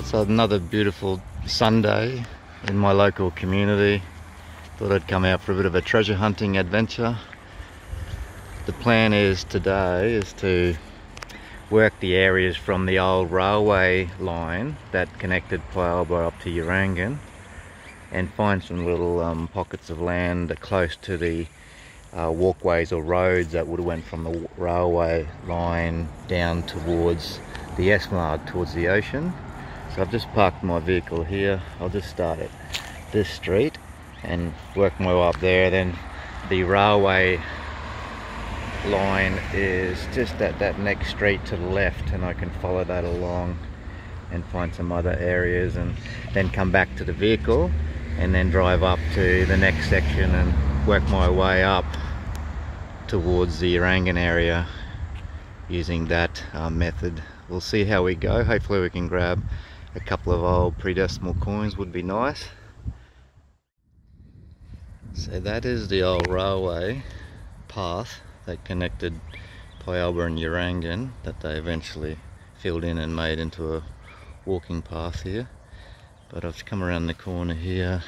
So another beautiful Sunday in my local community. Thought I'd come out for a bit of a treasure hunting adventure. The plan today is to work the areas from the old railway line that connected Pialba up to Urangan and find some little pockets of land close to the walkways or roads that would have went from the railway line down towards the Esmarg, towards the ocean. So I've just parked my vehicle here. I'll just start at this street and work my way up there. Then the railway line is just at that next street to the left, and I can follow that along and find some other areas, and then come back to the vehicle and then drive up to the next section and work my way up towards the Urangan area using that method. We'll see how we go. Hopefully we can grab a couple of old pre-decimal coins, would be nice. So that is the old railway path that connected Pialba and Urangan that they eventually filled in and made into a walking path here. But I've come around the corner here.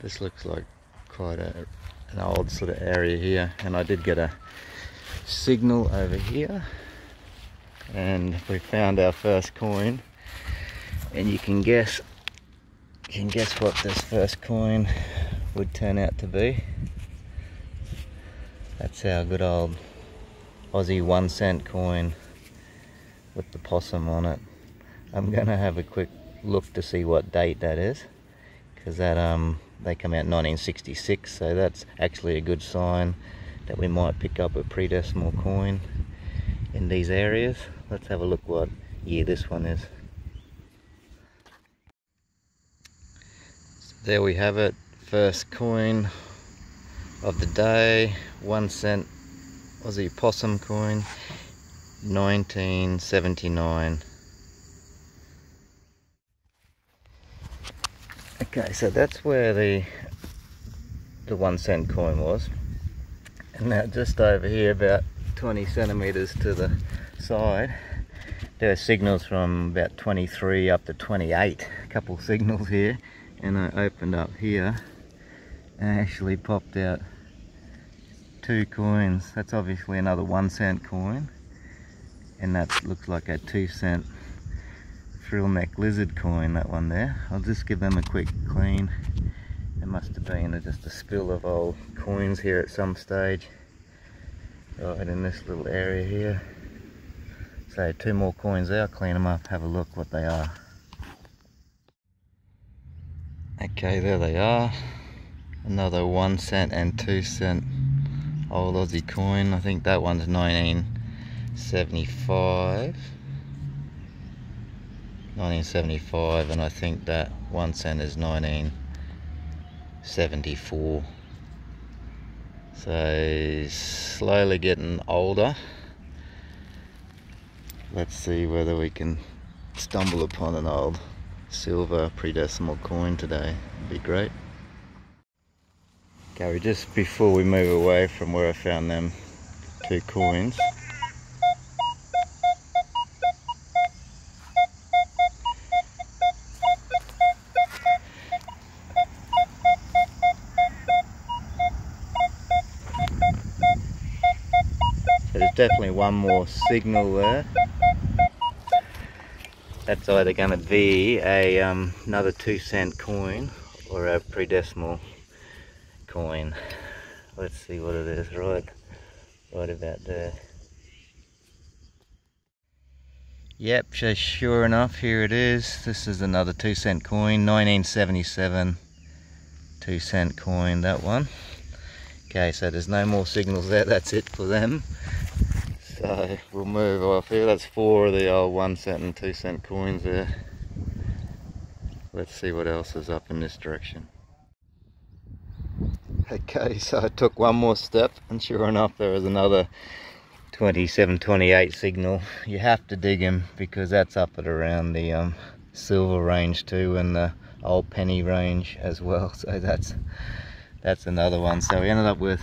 This looks like quite an old sort of area here, and I did get a signal over here and we found our first coin. And you can guess what this first coin would turn out to be. That's our good old Aussie 1 cent coin with the possum on it. I'm gonna have a quick look to see what date that is, because that they come out in 1966, so that's actually a good sign that we might pick up a pre-decimal coin in these areas. Let's have a look what year this one is. There we have it, first coin of the day, 1 cent Aussie possum coin, 1979. Okay, so that's where the 1 cent coin was. And now just over here, about 20 centimeters to the side, there are signals from about 23 up to 28, a couple signals here. And I opened up here and actually popped out 2 coins. That's obviously another 1 cent coin, and that looks like a 2 cent frill neck lizard coin, that one there. I'll just give them a quick clean. There must have been just a spill of old coins here at some stage, right in this little area here. So 2 more coins there. I'll clean them up, have a look what they are. Okay, there they are. Another 1 cent and 2 cent old Aussie coin. I think that one's 1975. 1975, and I think that 1 cent is 1974. So slowly getting older. Let's see whether we can stumble upon an old silver pre-decimal coin today. It'd be great. Okay, just before we move away from where I found them 2 coins, so there's definitely one more signal there. That's either going to be another 2 cent coin or a pre-decimal coin. Let's see what it is. Right about there. Yep, so sure enough, here it is. This is another 2 cent coin, 1977 2 cent coin, that one. Okay, so there's no more signals there. That's it for them. So we'll move off here. That's 4 of the old 1 cent and 2 cent coins there. Let's see what else is up in this direction. Okay, so I took one more step, and sure enough there was another 27, 28 signal. You have to dig him because that's up at around the silver range too, and the old penny range as well. So that's another one. So we ended up with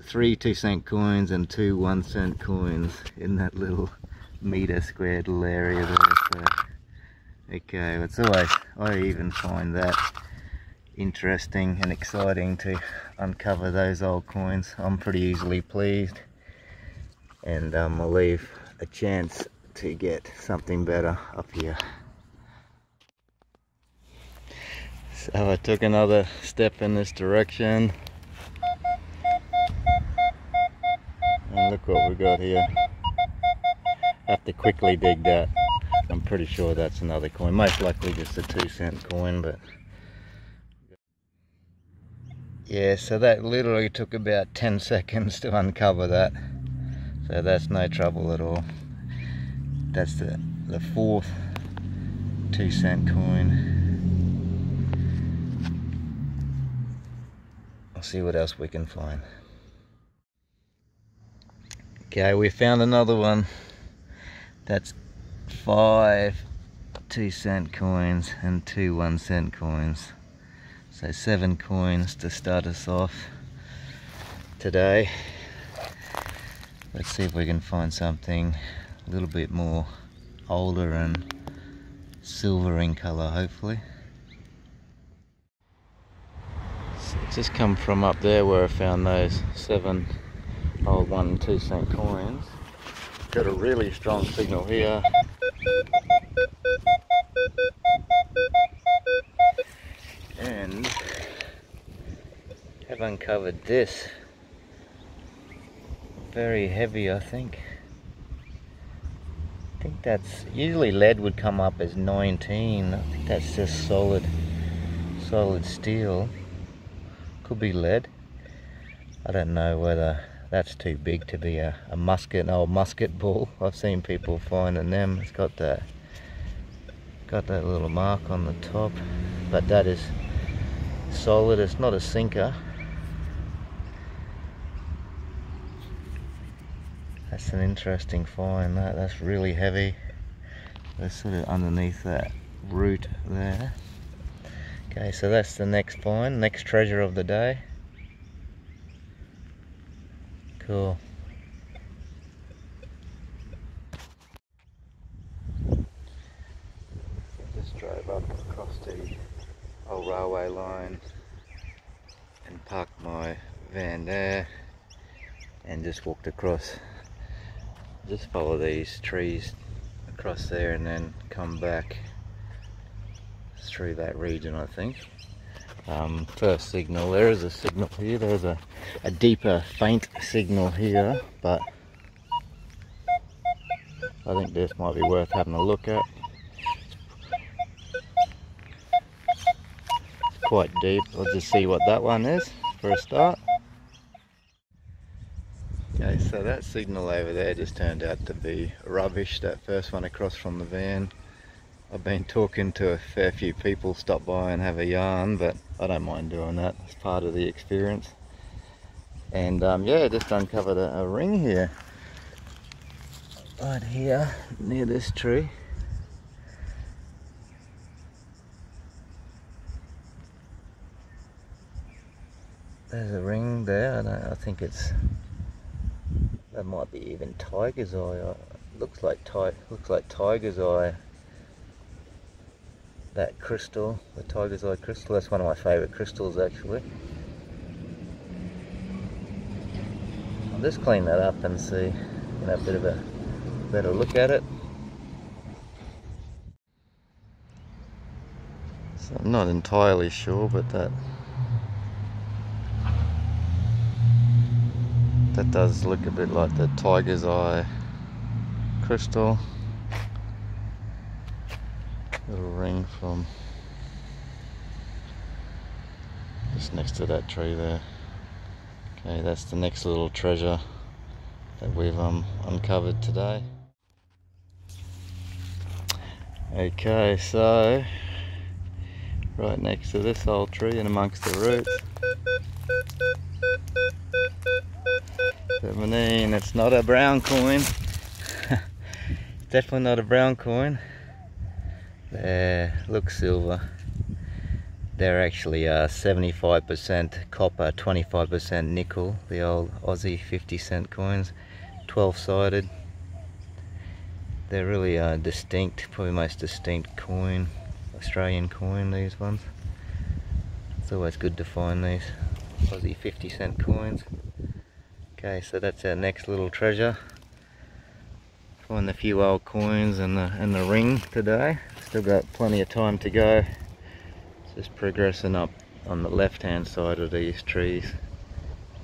3 2 cent coins and 2 1 cent coins in that little meter squared little area there. So, okay, it's always, I even find that interesting and exciting to uncover those old coins. I'm pretty easily pleased, and I'll leave a chance to get something better up here. So I took another step in this direction, and look what we got here. Have to quickly dig that. I'm pretty sure that's another coin, most likely just a 2-cent coin, but yeah, so that literally took about 10 seconds to uncover that, so that's no trouble at all. That's the 4th 2-cent coin. I'll see what else we can find. Okay, we found another one. That's 5 2-cent coins and 2 1-cent coins. So 7 coins to start us off today. Let's see if we can find something a little bit more older and silver in colour, hopefully. So just come from up there where I found those 7 old 1 and 2-cent coins. Got a really strong signal here. And have uncovered this. Very heavy, I think. I think that's, usually lead would come up as 19. I think that's just solid steel. Could be lead. I don't know whether that's too big to be an old musket ball. I've seen people finding them. It's got that little mark on the top, but that is solid. It's not a sinker. That's an interesting find. That's really heavy. It's sort of underneath that root there. Okay, so that's the next find, next treasure of the day. Cool. Just drove up across the old railway line and parked my van there and just walked across. Just follow these trees across there and then come back through that region, I think. First signal, there is a signal here. There's a deeper faint signal here, but I think this might be worth having a look at. It's quite deep. I'll just see what that one is for a start. Okay, so that signal over there just turned out to be rubbish, that first one across from the van. I've been talking to a fair few people, stop by and have a yarn, but I don't mind doing that. It's part of the experience. And yeah, just uncovered a ring here. Right here, near this tree. There's a ring there. I think it's, that might be even tiger's eye. Looks like tiger's eye. That crystal, the tiger's eye crystal, that's one of my favourite crystals actually. I'll just clean that up and see, a bit of a better look at it. So I'm not entirely sure, but that does look a bit like the tiger's eye crystal. Little ring from just next to that tree there. Okay, that's the next little treasure that we've uncovered today. Okay, so right next to this old tree and amongst the roots, 17. It's not a brown coin. Definitely not a brown coin. There, looks silver. They're actually 75% copper, 25% nickel, the old Aussie 50-cent coins, 12-sided. They're really distinct, probably most distinct coin, Australian coin, these ones. It's always good to find these Aussie 50-cent coins. Okay, so that's our next little treasure. Find a few old coins and the ring today. Still got plenty of time to go. Just progressing up on the left hand side of these trees,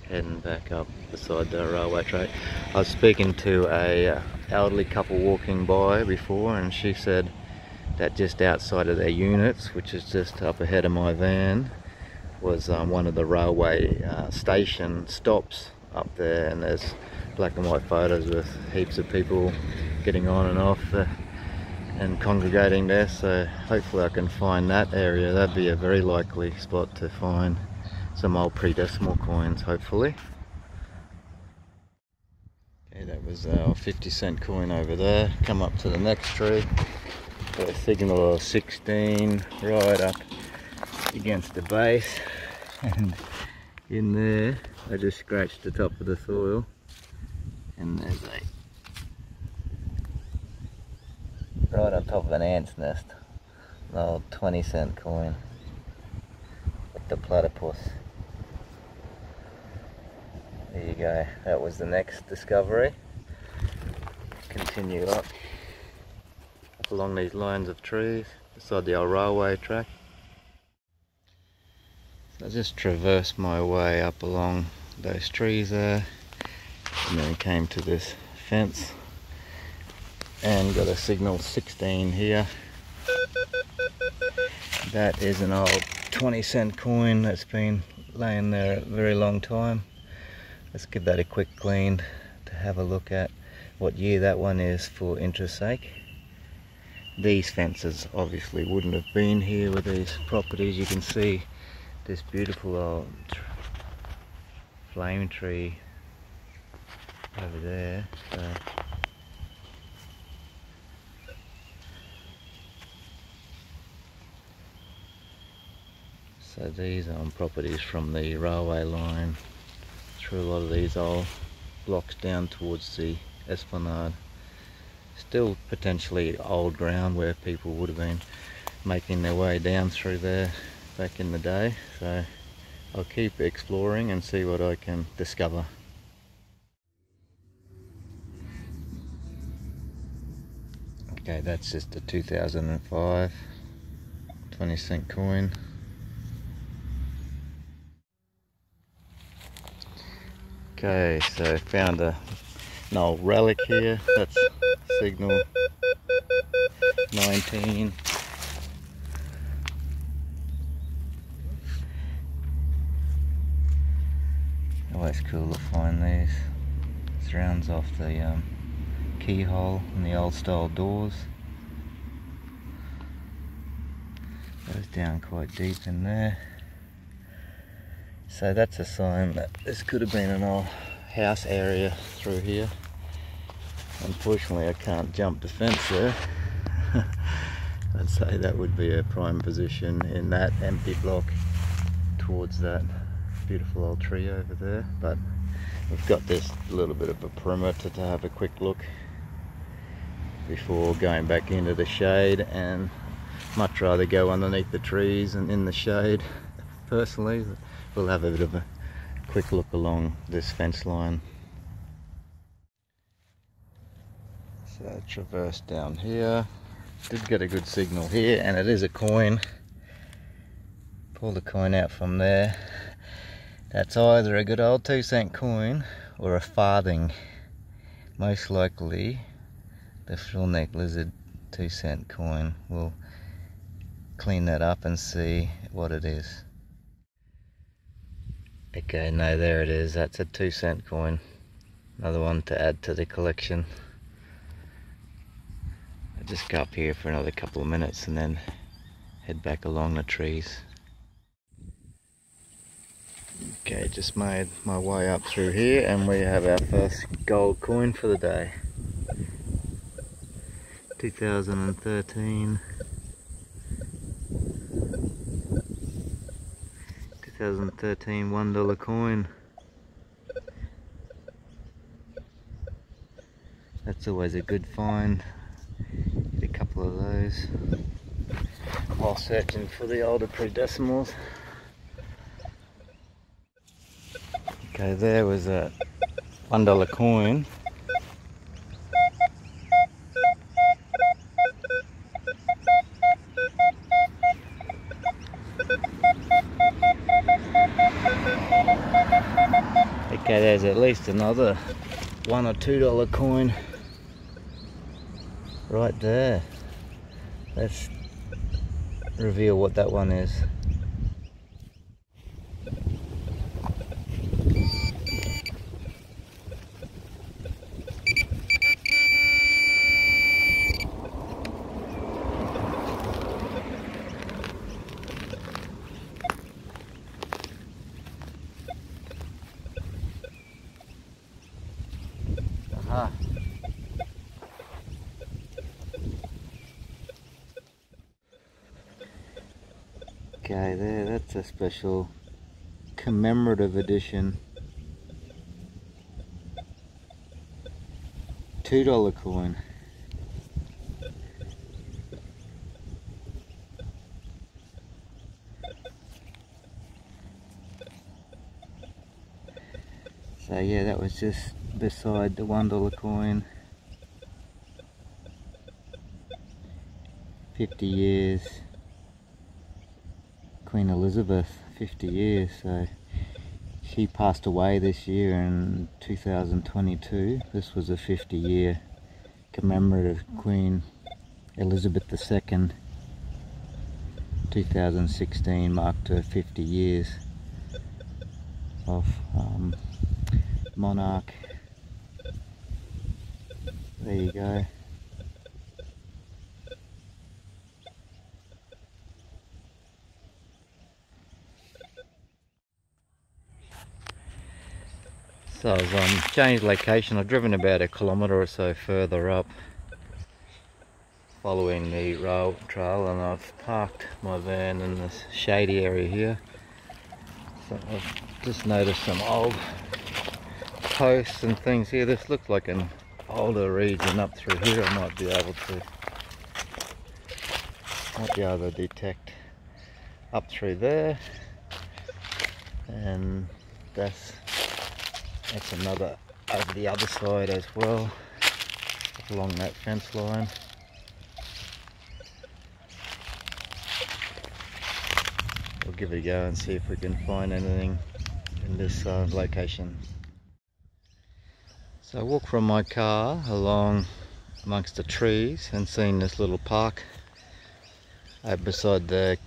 heading back up beside the railway track. I was speaking to a elderly couple walking by before, and she said that just outside of their units, which is just up ahead of my van, was one of the railway station stops up there, and there's black and white photos with heaps of people getting on and off and congregating there. So hopefully I can find that area. That'd be a very likely spot to find some old pre-decimal coins, hopefully. Okay, that was our 50-cent coin over there. Come up to the next tree. Got a signal of 16 right up against the base, and in there I just scratched the top of the soil, and there's a right on top of an ant's nest, an old 20-cent coin with the platypus. There you go, that was the next discovery. Continue up along these lines of trees beside the old railway track. So I just traversed my way up along those trees there, and then came to this fence and got a signal 16 here. That is an old 20-cent coin that's been laying there a very long time. Let's give that a quick clean to have a look at what year that one is for interest's sake. These fences obviously wouldn't have been here with these properties. You can see this beautiful old flame tree over there. So these are on properties from the railway line through a lot of these old blocks down towards the esplanade. Still potentially old ground where people would have been making their way down through there back in the day. So I'll keep exploring and see what I can discover. Okay, that's just a 2005 20-cent coin. Okay, so found an old relic here. That's signal 19. Always cool to find these. This rounds off the keyhole in the old style doors. Goes down quite deep in there. So that's a sign that this could have been an old house area through here. Unfortunately I can't jump the fence there. I'd say that would be a prime position in that empty block towards that beautiful old tree over there, but we've got this little bit of a perimeter to have a quick look before going back into the shade, and much rather go underneath the trees and in the shade personally. We'll have a bit of a quick look along this fence line. So traverse down here. Did get a good signal here, and it is a coin. Pull the coin out from there. That's either a good old 2-cent coin or a farthing. Most likely the frill-neck lizard 2-cent coin. We'll clean that up and see what it is. Okay, no, there it is. That's a 2-cent coin. Another one to add to the collection. I'll just go up here for another couple of minutes and then head back along the trees. Okay, just made my way up through here, and we have our first gold coin for the day. 2013. 2013 $1 coin. That's always a good find couple of those while searching for the older pre-decimals. Okay, there was a $1 coin. Okay, there's at least another $1 or $2 coin right there. Let's reveal what that one is. Aha. Okay, there, that's a special commemorative edition $2 coin. So yeah, that was just beside the $1 coin. 50 years. Queen Elizabeth, 50 years. So she passed away this year in 2022. This was a 50-year commemorative Queen Elizabeth II. 2016 marked her 50 years of monarch. There you go. So I've changed location. I've driven about a kilometre or so further up following the rail trail, and I've parked my van in this shady area here. So I've just noticed some old posts and things here. This looks like an older region up through here. I might be able to detect up through there, and that's another over the other side as well, along that fence line. We'll give it a go and see if we can find anything in this location. So I walked from my car along amongst the trees and seen this little park out beside the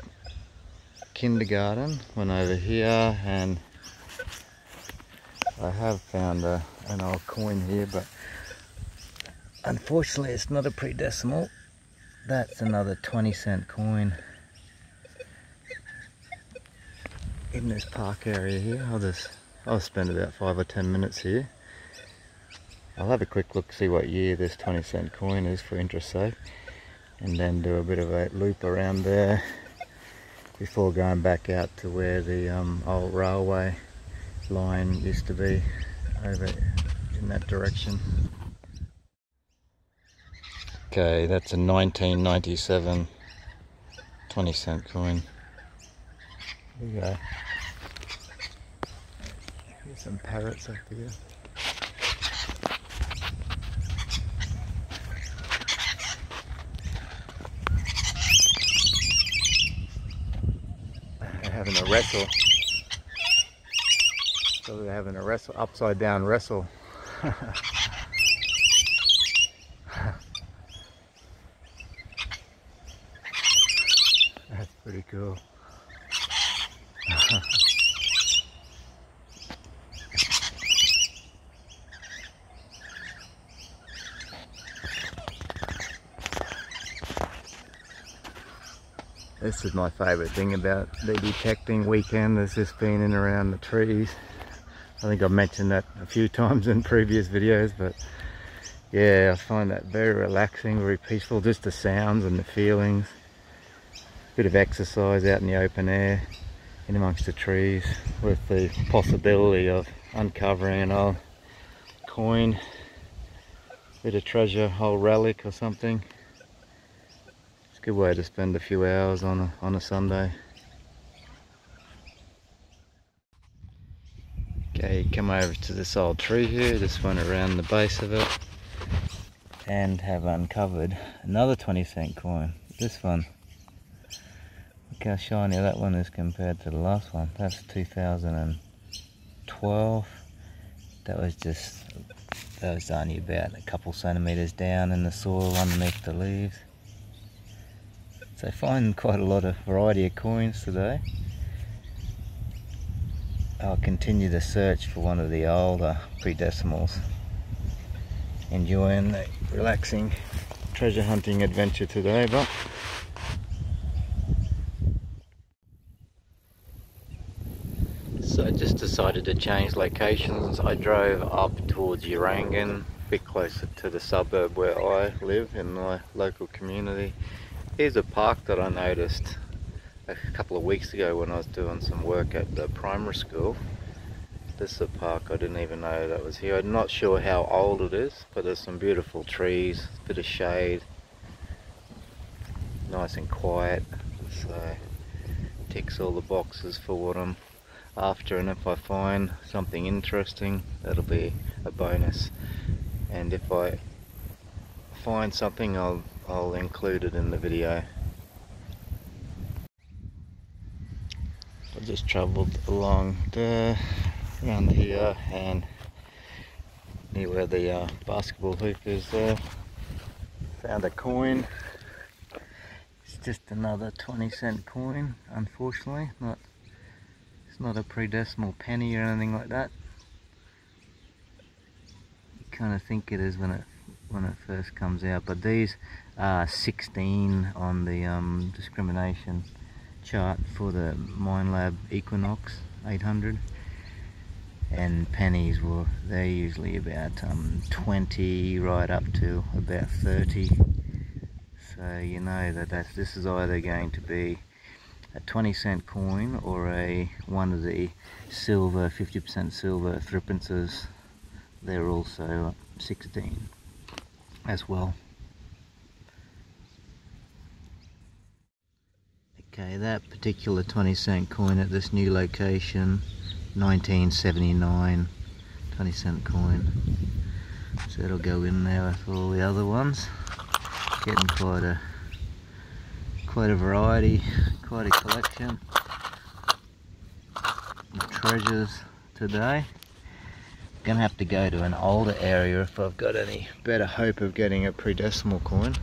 kindergarten. Went over here and I have found an old coin here, but unfortunately it's not a pre-decimal. That's another 20-cent coin in this park area here. I'll spend about 5 or 10 minutes here. I'll have a quick look, see what year this 20-cent coin is for interest's sake, and then do a bit of a loop around there before going back out to where the old railway line used to be, over in that direction. Okay, that's a 1997 20-cent coin. There you go. Here's some parrots up here. They're having a wrestle. So they're having a wrestle, upside down wrestle. That's pretty cool. This is my favourite thing about the detecting weekend. There's just been in and around the trees. I think I've mentioned that a few times in previous videos, but yeah, I find that very relaxing, very peaceful, just the sounds and the feelings. Bit of exercise out in the open air, in amongst the trees, with the possibility of uncovering an old coin, bit of treasure, old relic or something. Good way to spend a few hours on a Sunday. Okay, come over to this old tree here, just went around the base of it and have uncovered another 20-cent coin. This one, look how shiny that one is compared to the last one. That's 2012. That was only about a couple centimeters down in the soil underneath the leaves. So I find quite a lot of variety of coins today. I'll continue to search for one of the older pre-decimals. Enjoying the relaxing treasure hunting adventure today, but so I just decided to change locations. I drove up towards Urangan, a bit closer to the suburb where I live in my local community. Here's a park that I noticed a couple of weeks ago when I was doing some work at the primary school. This is a park, I didn't even know that was here. I'm not sure how old it is, but there's some beautiful trees, a bit of shade, nice and quiet, so ticks all the boxes for what I'm after. And if I find something interesting, that'll be a bonus, and if I find something, I'll include it in the video. I just travelled along around here and near where the basketball hoop is there. Found a coin. It's just another 20-cent coin, unfortunately. It's not a pre-decimal penny or anything like that. You kind of think it is when it first comes out, but these are 16 on the discrimination chart for the Minelab Equinox 800, and pennies, they're usually about 20 right up to about 30, so you know that this is either going to be a 20-cent coin or one of the silver, 50% silver threepences. They're also 16 as well. Okay, that particular 20-cent coin at this new location, 1979 20-cent coin. So it'll go in there with all the other ones. Getting quite a variety, quite a collection of treasures today. Gonna have to go to an older area if I've got any better hope of getting a pre-decimal coin.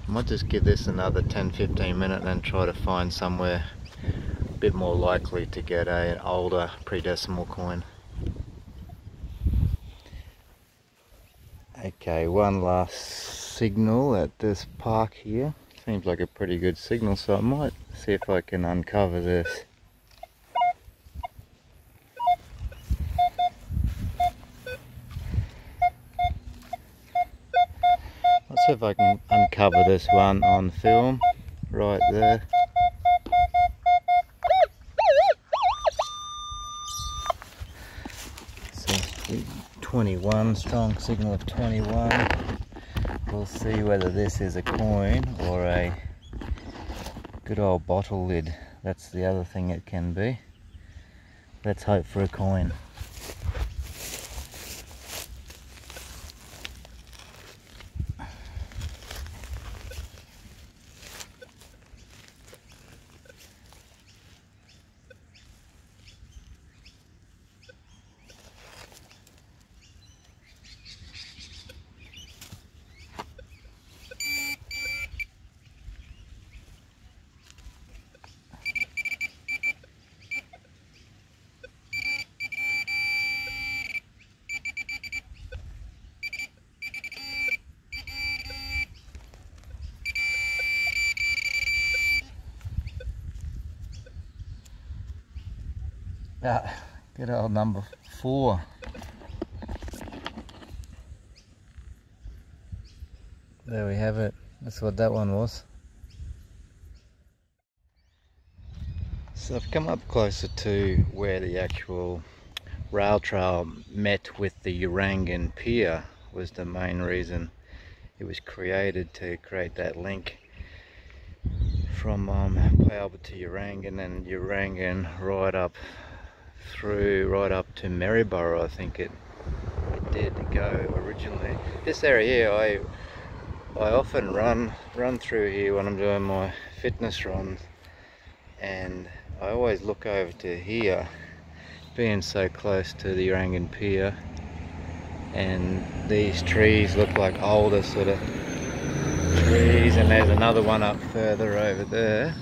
I might just give this another 10-15 minutes and try to find somewhere a bit more likely to get an older pre-decimal coin. Okay, one last signal at this park here. Seems like a pretty good signal, so I might see if I can uncover this. Let's see if I can uncover this one on film, right there. So 21, strong signal of 21. We'll see whether this is a coin or a good old bottle lid. That's the other thing it can be. Let's hope for a coin. Good old number 4. There we have it. That's what that one was. So I've come up closer to where the actual rail trail met with the Urangan pier. Was the main reason it was created, to create that link from Palba to Urang, and then Urang right up through, right up to Maryborough, I think it did go originally. This area here, I often run through here when I'm doing my fitness runs, and I always look over to here, being so close to the Urangan Pier, and these trees look like older sort of trees, and there's another one up further over there.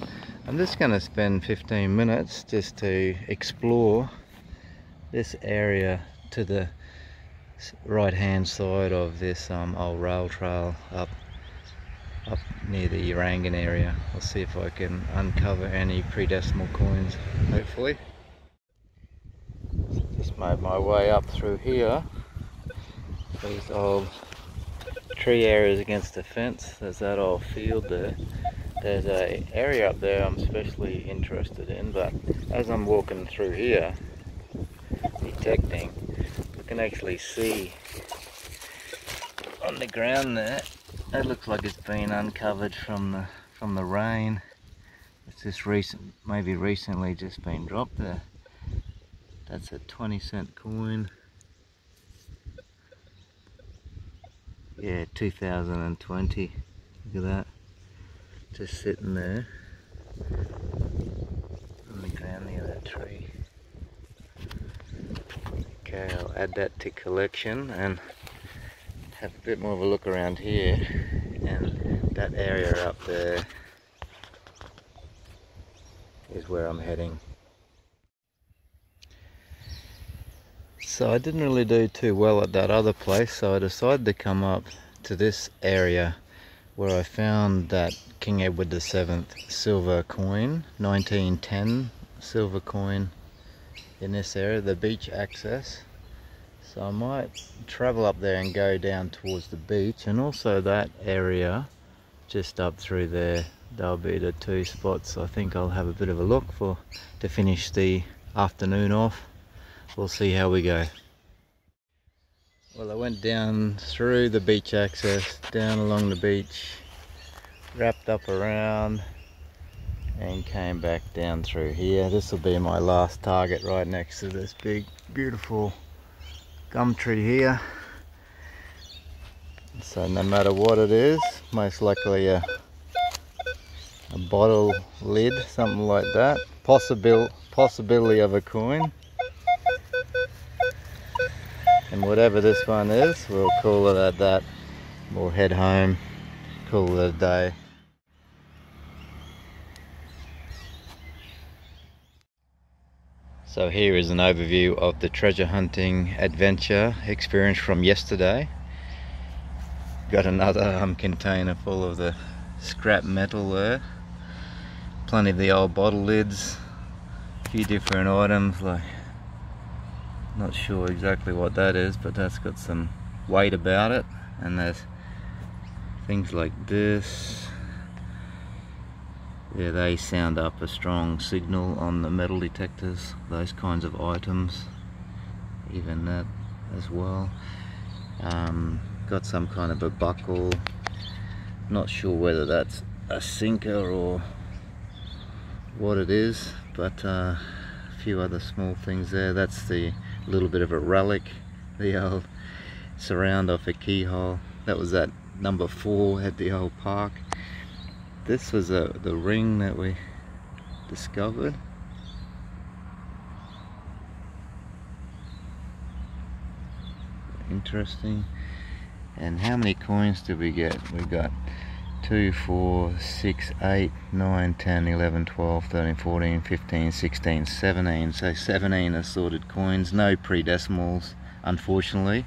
I'm just going to spend 15 minutes just to explore this area to the right hand side of this old rail trail up near the Urangan area. I'll see if I can uncover any pre-decimal coins, hopefully. Just made my way up through here. These old tree areas against the fence. There's that old field there. There's a area up there I'm especially interested in, but as I'm walking through here detecting, I can actually see on the ground there, it looks like it's been uncovered from the rain. It's just maybe recently just been dropped there. That's a 20-cent coin. Yeah, 2020. Look at that. Just sitting there on the ground near that tree. Okay, I'll add that to collection and have a bit more of a look around here, and that area up there is where I'm heading. So I didn't really do too well at that other place, so I decided to come up to this area where I found that King Edward VII silver coin, 1910 silver coin in this area, the beach access. So I might travel up there and go down towards the beach, and also that area just up through there. They'll be the two spots I think I'll have a bit of a look for to finish the afternoon off. We'll see how we go. Well, I went down through the beach access, down along the beach, wrapped up around, and came back down through here. This will be my last target, right next to this big beautiful gum tree here. So no matter what it is, most likely a bottle lid, something like that, possibility of a coin, and whatever this one is, we'll call it at that. We'll head home, call it a day. So here is an overview of the treasure hunting adventure experience from yesterday. Got another container full of the scrap metal there. Plenty of the old bottle lids. A few different items, like, not sure exactly what that is, but that's got some weight about it. And there's things like this. Yeah, they sound up a strong signal on the metal detectors, those kinds of items. Even that as well. Got some kind of a buckle. Not sure whether that's a sinker or what it is, but a few other small things there. That's the little bit of a relic, the old surround off a keyhole. That was that number 4 at the old park. This was the ring that we discovered. Interesting. And how many coins did we get? We got 2, 4, 6, 8, 9, 10, 11, 12, 13, 14, 15, 16, 17. So 17 assorted coins. No pre-decimals, unfortunately.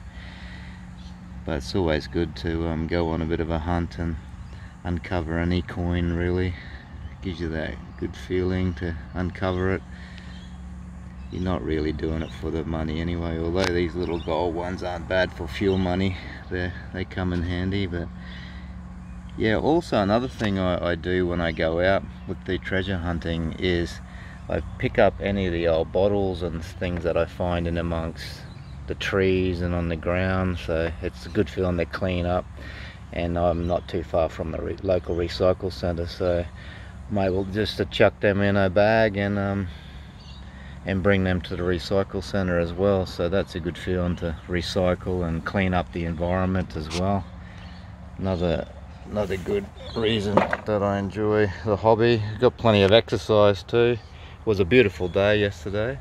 But it's always good to go on a bit of a hunt and uncover any coin, really. Gives you that good feeling to uncover it. You're not really doing it for the money anyway, although these little gold ones aren't bad for fuel money. They come in handy. But yeah, also another thing I do when I go out with the treasure hunting is I pick up any of the old bottles and things that I find in amongst the trees and on the ground, so it's a good feeling. They clean up, and I'm not too far from the local recycle centre, so I'm able just to chuck them in a bag and bring them to the recycle center as well. So that's a good feeling, to recycle and clean up the environment as well. Another good reason that I enjoy the hobby. Got plenty of exercise too. It was a beautiful day yesterday.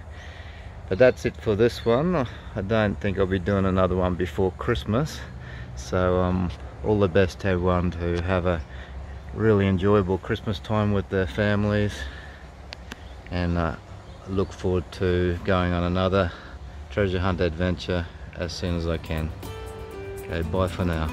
But that's it for this one. I don't think I'll be doing another one before Christmas. So all the best to everyone, to have a really enjoyable Christmas time with their families, and look forward to going on another treasure hunt adventure as soon as I can. Okay, bye for now.